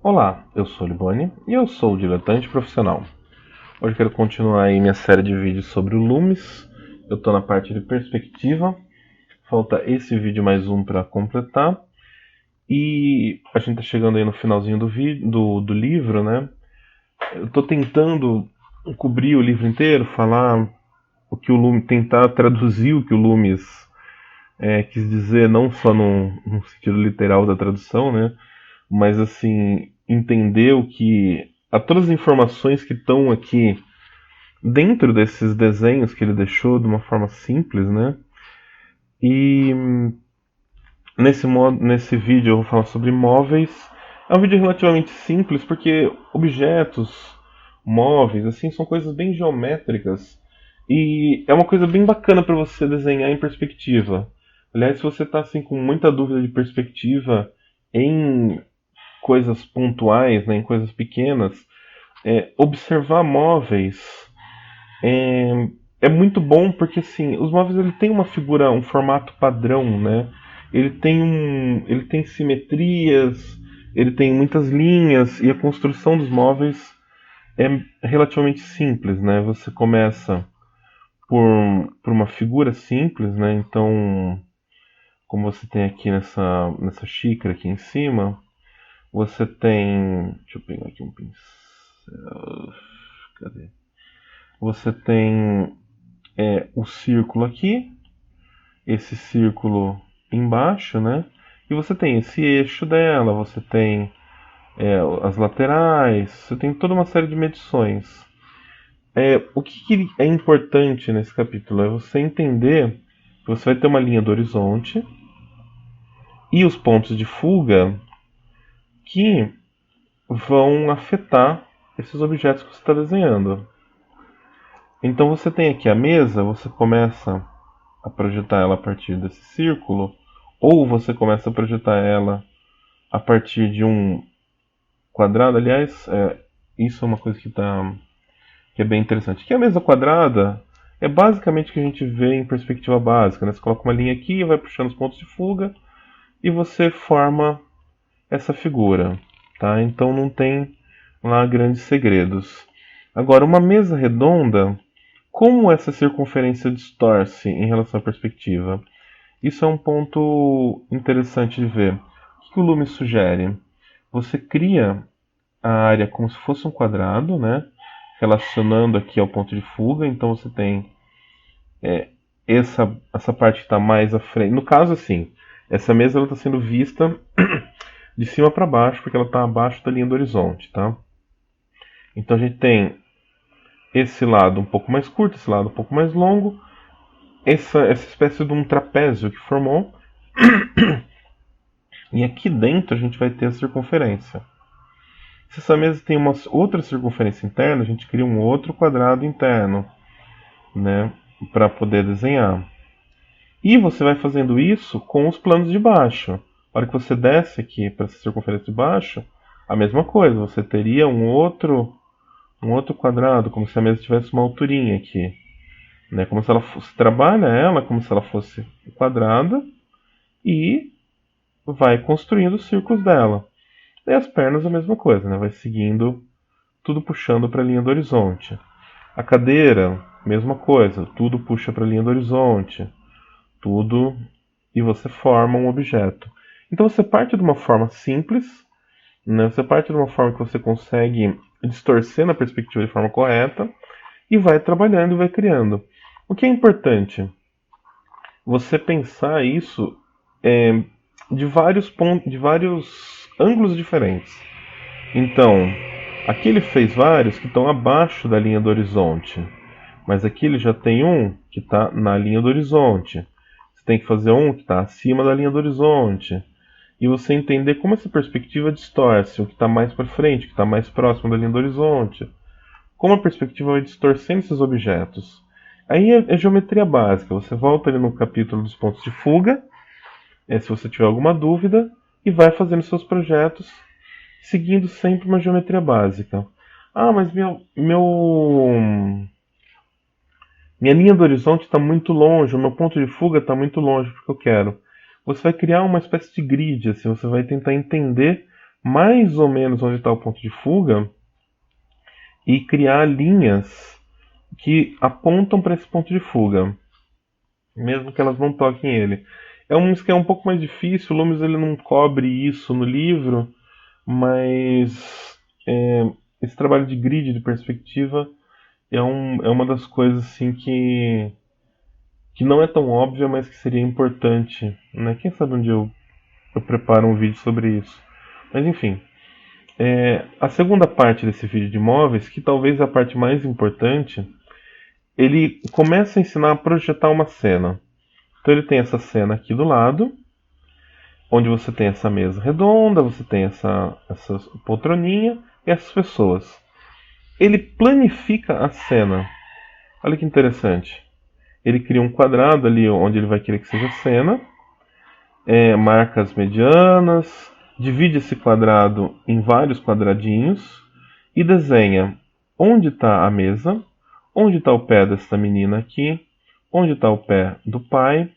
Olá, eu sou o Liboni e eu sou o diletante profissional. Hoje quero continuar aí minha série de vídeos sobre o Loomis. Eu estou na parte de perspectiva, falta esse vídeo mais um para completar. E a gente está chegando aí no finalzinho do livro, né? Eu estou tentando cobrir o livro inteiro, falar o que o Loomis, tentar traduzir o que o Loomis quis dizer, não só no sentido literal da tradução, né? Mas assim, entender o que. Todas as informações que estão aqui dentro desses desenhos que ele deixou de uma forma simples, né? E nesse vídeo eu vou falar sobre móveis. É um vídeo relativamente simples porque objetos, móveis, assim, são coisas bem geométricas e é uma coisa bem bacana para você desenhar em perspectiva. Aliás, se você está assim com muita dúvida de perspectiva em coisas pontuais, né, em coisas pequenas, observar móveis é muito bom porque assim, os móveis ele tem uma figura, um formato padrão, né? Ele tem simetrias, ele tem muitas linhas e a construção dos móveis é relativamente simples, né? Você começa por uma figura simples, né? Então, como você tem aqui nessa xícara aqui em cima, você tem. Deixa eu pegar aqui um pincel. Cadê? Você tem o círculo aqui, esse círculo embaixo, né? E você tem esse eixo dela, você tem as laterais, você tem toda uma série de medições. O que é importante nesse capítulo é você entender que você vai ter uma linha do horizonte e os pontos de fuga que vão afetar esses objetos que você está desenhando. Então você tem aqui a mesa, você começa a projetar ela a partir desse círculo, ou você começa a projetar ela a partir de um quadrado. Aliás, isso é uma coisa que é bem interessante. Que a mesa quadrada é basicamente o que a gente vê em perspectiva básica, né? Você coloca uma linha aqui, vai puxando os pontos de fuga e você forma essa figura, tá? Então não tem lá grandes segredos. Agora, uma mesa redonda, como essa circunferência distorce em relação à perspectiva? Isso é um ponto interessante de ver. O que o Lume sugere? Você cria a área como se fosse um quadrado, né? Relacionando aqui ao ponto de fuga. Então você tem essa parte que está mais à frente. No caso, assim, essa mesa está sendo vista de cima para baixo, porque ela está abaixo da linha do horizonte, tá? Então a gente tem esse lado um pouco mais curto, esse lado um pouco mais longo, essa espécie de um trapézio que formou, e aqui dentro a gente vai ter a circunferência. Se essa mesa tem uma outra circunferência interna, a gente cria um outro quadrado interno, né, para poder desenhar. E você vai fazendo isso com os planos de baixo. A hora que você desce aqui para essa circunferência de baixo, a mesma coisa, você teria um outro quadrado, como se a mesa tivesse uma alturinha aqui. Né? Como se ela fosse, trabalha ela como se ela fosse quadrada e vai construindo os círculos dela. E as pernas a mesma coisa, né? Vai seguindo, tudo puxando para a linha do horizonte. A cadeira, mesma coisa, tudo puxa para a linha do horizonte, tudo, e você forma um objeto. Então você parte de uma forma simples, né? Você parte de uma forma que você consegue distorcer na perspectiva de forma correta e vai trabalhando e vai criando. O que é importante? Você pensar isso de vários pontos, de vários ângulos diferentes. Então, aqui ele fez vários que estão abaixo da linha do horizonte, mas aqui ele já tem um que está na linha do horizonte. Você tem que fazer um que está acima da linha do horizonte. E você entender como essa perspectiva distorce o que está mais para frente, o que está mais próximo da linha do horizonte. Como a perspectiva vai distorcendo esses objetos. Aí é geometria básica. Você volta ali no capítulo dos pontos de fuga, se você tiver alguma dúvida, e vai fazendo seus projetos seguindo sempre uma geometria básica. Ah, mas minha linha do horizonte está muito longe, o meu ponto de fuga está muito longe porque eu quero. Você vai criar uma espécie de grid, assim, você vai tentar entender mais ou menos onde está o ponto de fuga e criar linhas que apontam para esse ponto de fuga, mesmo que elas não toquem ele. É um esquema um pouco mais difícil, o Loomis ele não cobre isso no livro, mas esse trabalho de grid, de perspectiva, é uma das coisas assim que não é tão óbvia, mas que seria importante. Né? Quem sabe um dia eu preparo um vídeo sobre isso. Mas enfim, a segunda parte desse vídeo de móveis, que talvez é a parte mais importante, ele começa a ensinar a projetar uma cena. Então ele tem essa cena aqui do lado, onde você tem essa mesa redonda, você tem essa poltroninha e essas pessoas. Ele planifica a cena. Olha que interessante. Ele cria um quadrado ali onde ele vai querer que seja a cena, marca as medianas, divide esse quadrado em vários quadradinhos e desenha onde está a mesa, onde está o pé dessa menina aqui, onde está o pé do pai,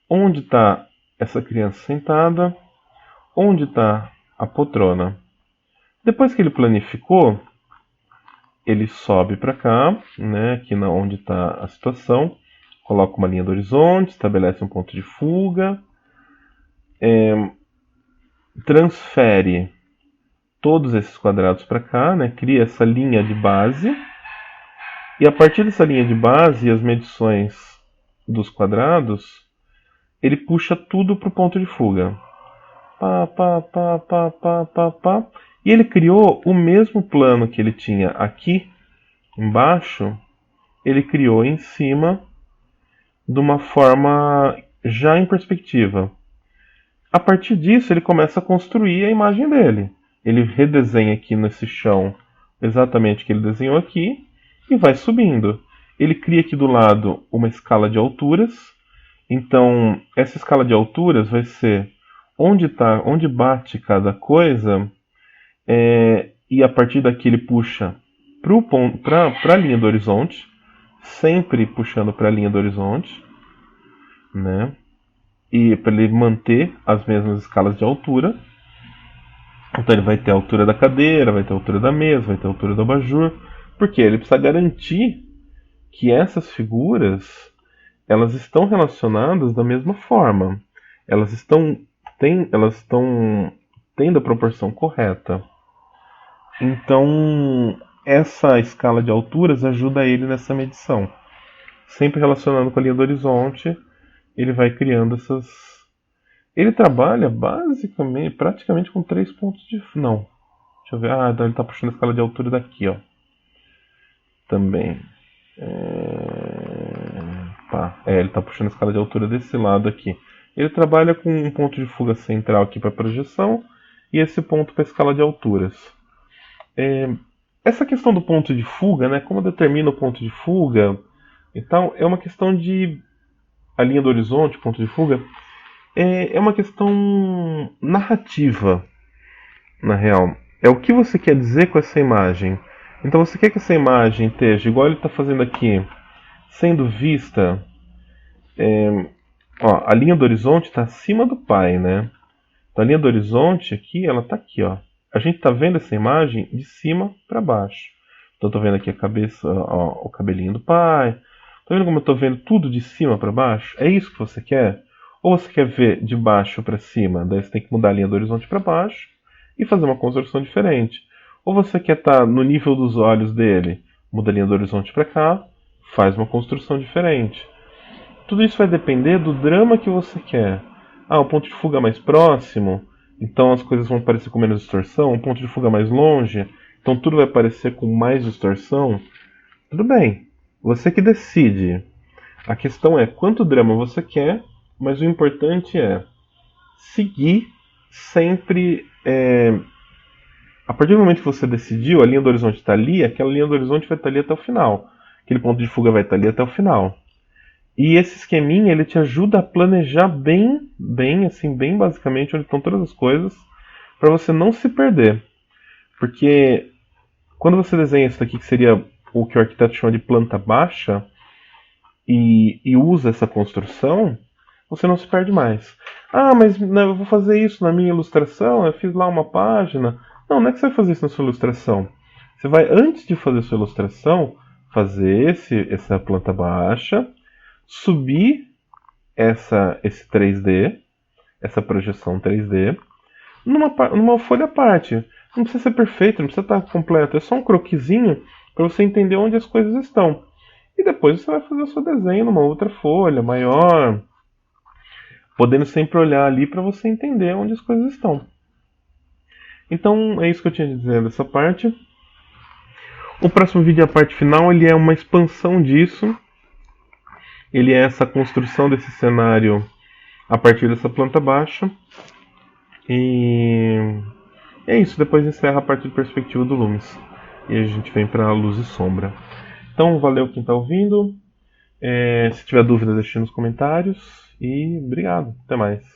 onde está essa criança sentada, onde está a poltrona. Depois que ele planificou, ele sobe para cá, né, aqui onde está a situação, coloca uma linha do horizonte, estabelece um ponto de fuga, transfere todos esses quadrados para cá, né, cria essa linha de base, e a partir dessa linha de base e as medições dos quadrados, ele puxa tudo para o ponto de fuga. Pá, pá, pá, pá, pá, pá, pá. E ele criou o mesmo plano que ele tinha aqui embaixo, ele criou em cima de uma forma já em perspectiva. A partir disso, ele começa a construir a imagem dele. Ele redesenha aqui nesse chão exatamente o que ele desenhou aqui e vai subindo. Ele cria aqui do lado uma escala de alturas. Então, essa escala de alturas vai ser onde bate cada coisa, e a partir daqui ele puxa para a linha do horizonte, sempre puxando para a linha do horizonte, né? E para ele manter as mesmas escalas de altura. Então ele vai ter a altura da cadeira, vai ter a altura da mesa, vai ter a altura do abajur, porque ele precisa garantir que essas figuras elas estão relacionadas da mesma forma. Elas estão tendo a proporção correta. Então, essa escala de alturas ajuda ele nessa medição. Sempre relacionando com a linha do horizonte, ele vai criando essas. Ele trabalha basicamente, praticamente com 3 pontos de. Não. Deixa eu ver. Ah, ele está puxando a escala de altura daqui, ó. Também. Ele está puxando a escala de altura desse lado aqui. Ele trabalha com um ponto de fuga central aqui para projeção e esse ponto para escala de alturas. Essa questão do ponto de fuga, né, como determina o ponto de fuga e tal, é uma questão de a linha do horizonte, ponto de fuga, é uma questão narrativa, na real. É o que você quer dizer com essa imagem. Então você quer que essa imagem esteja, igual ele está fazendo aqui, sendo vista. A linha do horizonte está acima do pai, né? Então a linha do horizonte aqui, ela está aqui, ó. A gente está vendo essa imagem de cima para baixo. Então estou vendo aqui a cabeça, ó, o cabelinho do pai. Tá vendo como eu estou vendo tudo de cima para baixo? É isso que você quer? Ou você quer ver de baixo para cima? Daí você tem que mudar a linha do horizonte para baixo e fazer uma construção diferente. Ou você quer estar no nível dos olhos dele? Muda a linha do horizonte para cá, faz uma construção diferente. Tudo isso vai depender do drama que você quer. O ponto de fuga mais próximo, então as coisas vão parecer com menos distorção. Um ponto de fuga mais longe, então tudo vai parecer com mais distorção. Tudo bem, você que decide. A questão é quanto drama você quer, mas o importante é seguir sempre. A partir do momento que você decidiu, a linha do horizonte está ali, aquela linha do horizonte vai estar ali até o final. Aquele ponto de fuga vai estar ali até o final. E esse esqueminha, ele te ajuda a planejar bem, assim, bem basicamente onde estão todas as coisas, para você não se perder. Porque quando você desenha isso daqui, que seria o que o arquiteto chama de planta baixa, e usa essa construção, você não se perde mais. Ah, mas né, eu vou fazer isso na minha ilustração, eu fiz lá uma página. Não, não é que você vai fazer isso na sua ilustração. Você vai, antes de fazer a sua ilustração, fazer essa planta baixa, subir esse 3D, essa projeção 3D, numa folha à parte. Não precisa ser perfeito, não precisa estar completo, é só um croquisinho para você entender onde as coisas estão. E depois você vai fazer o seu desenho numa outra folha maior, podendo sempre olhar ali para você entender onde as coisas estão. Então é isso que eu tinha a dizer dessa parte. O próximo vídeo, a parte final, ele é uma expansão disso. Ele é essa construção desse cenário a partir dessa planta baixa. E é isso. Depois encerra a parte de perspectiva do Loomis. E a gente vem para luz e sombra. Então valeu quem está ouvindo. Se tiver dúvida, deixe nos comentários. E obrigado. Até mais.